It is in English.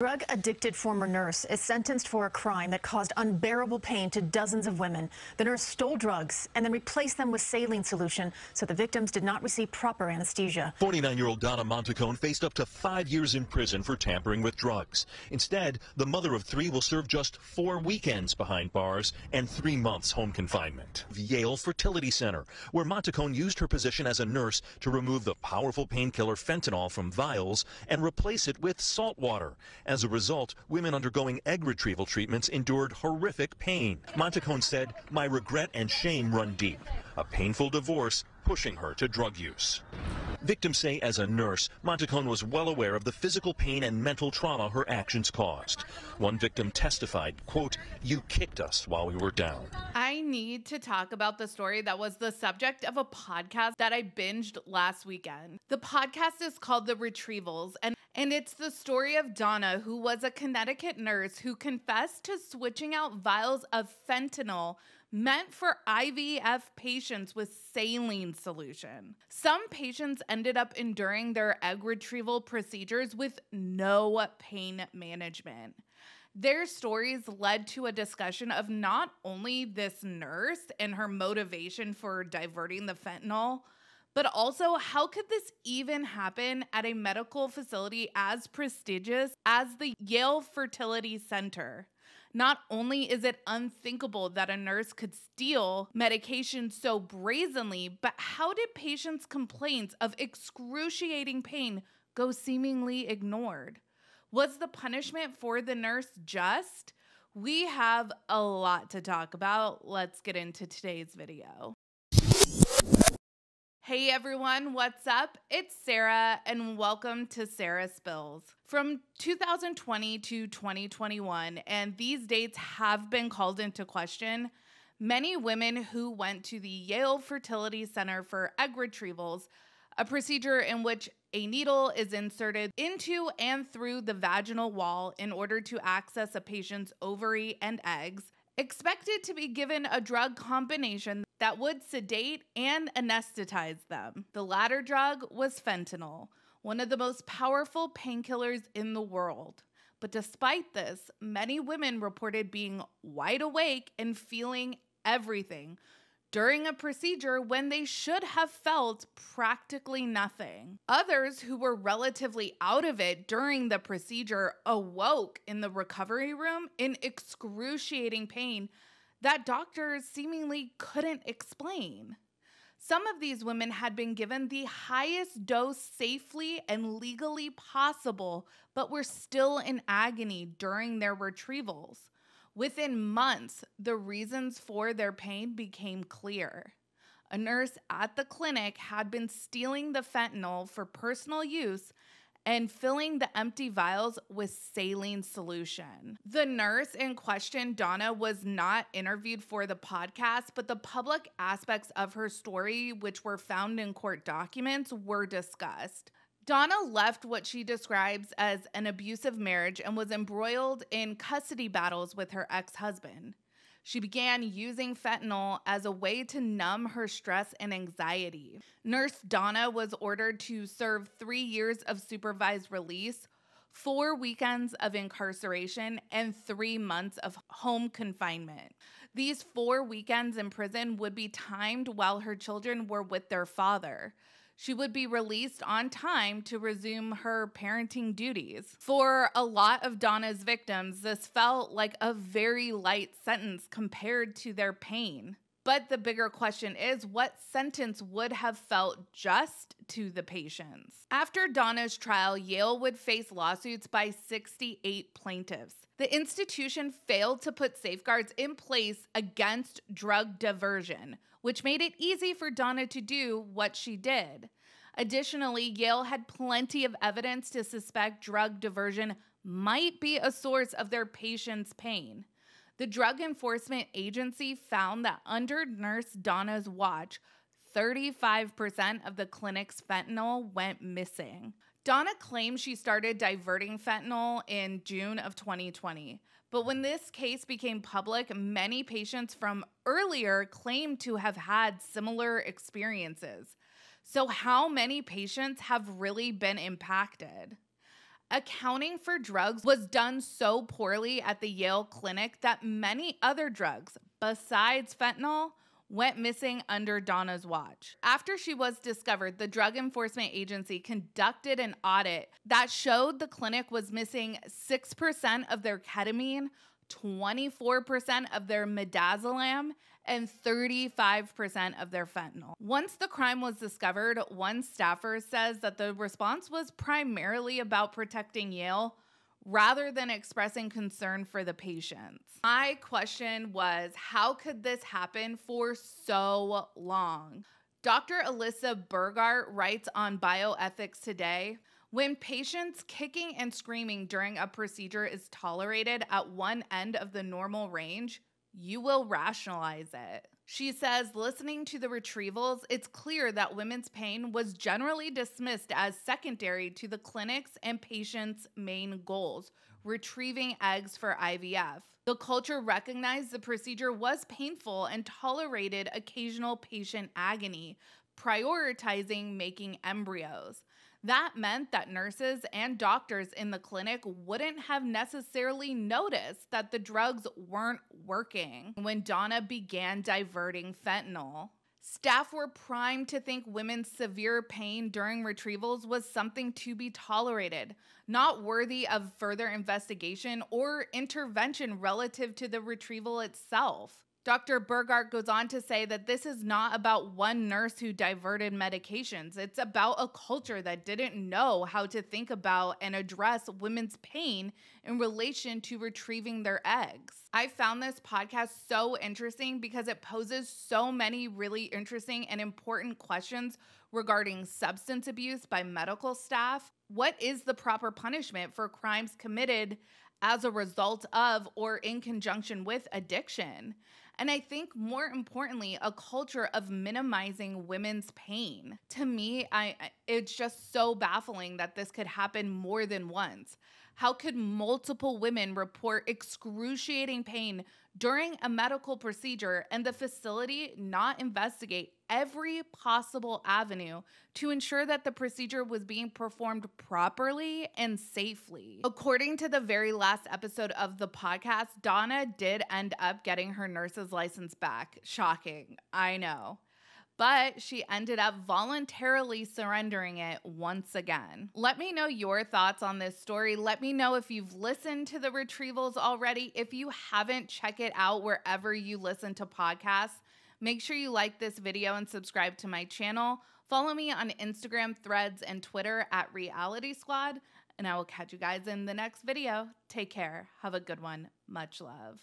Drug-addicted former nurse is sentenced for a crime that caused unbearable pain to dozens of women. The nurse stole drugs and then replaced them with saline solution so the victims did not receive proper anesthesia. 49-year-old Donna Monticone faced up to 5 years in prison for tampering with drugs. Instead, the mother of 3 will serve just 4 weekends behind bars and 3 months home confinement. The Yale Fertility Center, where Monticone used her position as a nurse to remove the powerful painkiller fentanyl from vials and replace it with salt water. As a result, women undergoing egg retrieval treatments endured horrific pain. Monticone said, "My regret and shame run deep. A painful divorce pushing her to drug use." Victims say as a nurse, Monticone was well aware of the physical pain and mental trauma her actions caused. One victim testified, quote, "You kicked us while we were down." I need to talk about the story that was the subject of a podcast that I binged last weekend. The podcast is called The Retrievals, and it's the story of Donna, who was a Connecticut nurse who confessed to switching out vials of fentanyl meant for IVF patients with saline solution. Some patients ended up enduring their egg retrieval procedures with no pain management. Their stories led to a discussion of not only this nurse and her motivation for diverting the fentanyl, but also how could this even happen at a medical facility as prestigious as the Yale Fertility Center? Not only is it unthinkable that a nurse could steal medication so brazenly, but how did patients' complaints of excruciating pain go seemingly ignored? Was the punishment for the nurse just? We have a lot to talk about. Let's get into today's video. Hey everyone, what's up? It's Sarah and welcome to Sarah Spills. From 2020 to 2021, and these dates have been called into question, many women who went to the Yale Fertility Center for egg retrievals, a procedure in which a needle is inserted into and through the vaginal wall in order to access a patient's ovary and eggs, expected to be given a drug combination that would sedate and anesthetize them. The latter drug was fentanyl, one of the most powerful painkillers in the world. But despite this, many women reported being wide awake and feeling everything during a procedure when they should have felt practically nothing. Others who were relatively out of it during the procedure awoke in the recovery room in excruciating pain that doctors seemingly couldn't explain. Some of these women had been given the highest dose safely and legally possible, but were still in agony during their retrievals. Within months, the reasons for their pain became clear. A nurse at the clinic had been stealing the fentanyl for personal use and filling the empty vials with saline solution. The nurse in question, Donna, was not interviewed for the podcast, but the public aspects of her story, which were found in court documents, were discussed. Donna left what she describes as an abusive marriage and was embroiled in custody battles with her ex-husband. She began using fentanyl as a way to numb her stress and anxiety. Nurse Donna was ordered to serve 3 years of supervised release, 4 weekends of incarceration, and 3 months of home confinement. These 4 weekends in prison would be timed while her children were with their father. She would be released on time to resume her parenting duties. For a lot of Donna's victims, this felt like a very light sentence compared to their pain. But the bigger question is, what sentence would have felt just to the patients? After Donna's trial, Yale would face lawsuits by 68 plaintiffs. The institution failed to put safeguards in place against drug diversion, which made it easy for Donna to do what she did. Additionally, Yale had plenty of evidence to suspect drug diversion might be a source of their patients' pain. The Drug Enforcement Agency found that under Nurse Donna's watch, 35% of the clinic's fentanyl went missing. Donna claims she started diverting fentanyl in June of 2020. But when this case became public, many patients from earlier claimed to have had similar experiences. So how many patients have really been impacted? Accounting for drugs was done so poorly at the Yale clinic that many other drugs, besides fentanyl, went missing under Donna's watch. After she was discovered, the Drug Enforcement Agency conducted an audit that showed the clinic was missing 6% of their ketamine, 24% of their midazolam, and 35% of their fentanyl. Once the crime was discovered, one staffer says that the response was primarily about protecting Yale rather than expressing concern for the patients. My question was, how could this happen for so long? Dr. Alyssa Burgart writes on Bioethics Today, when patients kicking and screaming during a procedure is tolerated at one end of the normal range, you will rationalize it. She says, listening to the Retrievals, it's clear that women's pain was generally dismissed as secondary to the clinic's and patients' main goals, retrieving eggs for IVF. The culture recognized the procedure was painful and tolerated occasional patient agony, prioritizing making embryos. That meant that nurses and doctors in the clinic wouldn't have necessarily noticed that the drugs weren't working when Donna began diverting fentanyl. Staff were primed to think women's severe pain during retrievals was something to be tolerated, not worthy of further investigation or intervention relative to the retrieval itself. Dr. Burgart goes on to say that this is not about one nurse who diverted medications. It's about a culture that didn't know how to think about and address women's pain in relation to retrieving their eggs. I found this podcast so interesting because it poses so many really interesting and important questions regarding substance abuse by medical staff. What is the proper punishment for crimes committed as a result of or in conjunction with addiction? And I think more importantly, a culture of minimizing women's pain. To me, it's just so baffling that this could happen more than once. How could multiple women report excruciating pain during a medical procedure and the facility not investigate every possible avenue to ensure that the procedure was being performed properly and safely? According to the very last episode of the podcast, Donna did end up getting her nurse's license back. Shocking, I know. But she ended up voluntarily surrendering it once again. Let me know your thoughts on this story. Let me know if you've listened to the Retrievals already. If you haven't, check it out wherever you listen to podcasts. Make sure you like this video and subscribe to my channel. Follow me on Instagram, Threads, and Twitter at Reality Squad. And I will catch you guys in the next video. Take care. Have a good one. Much love.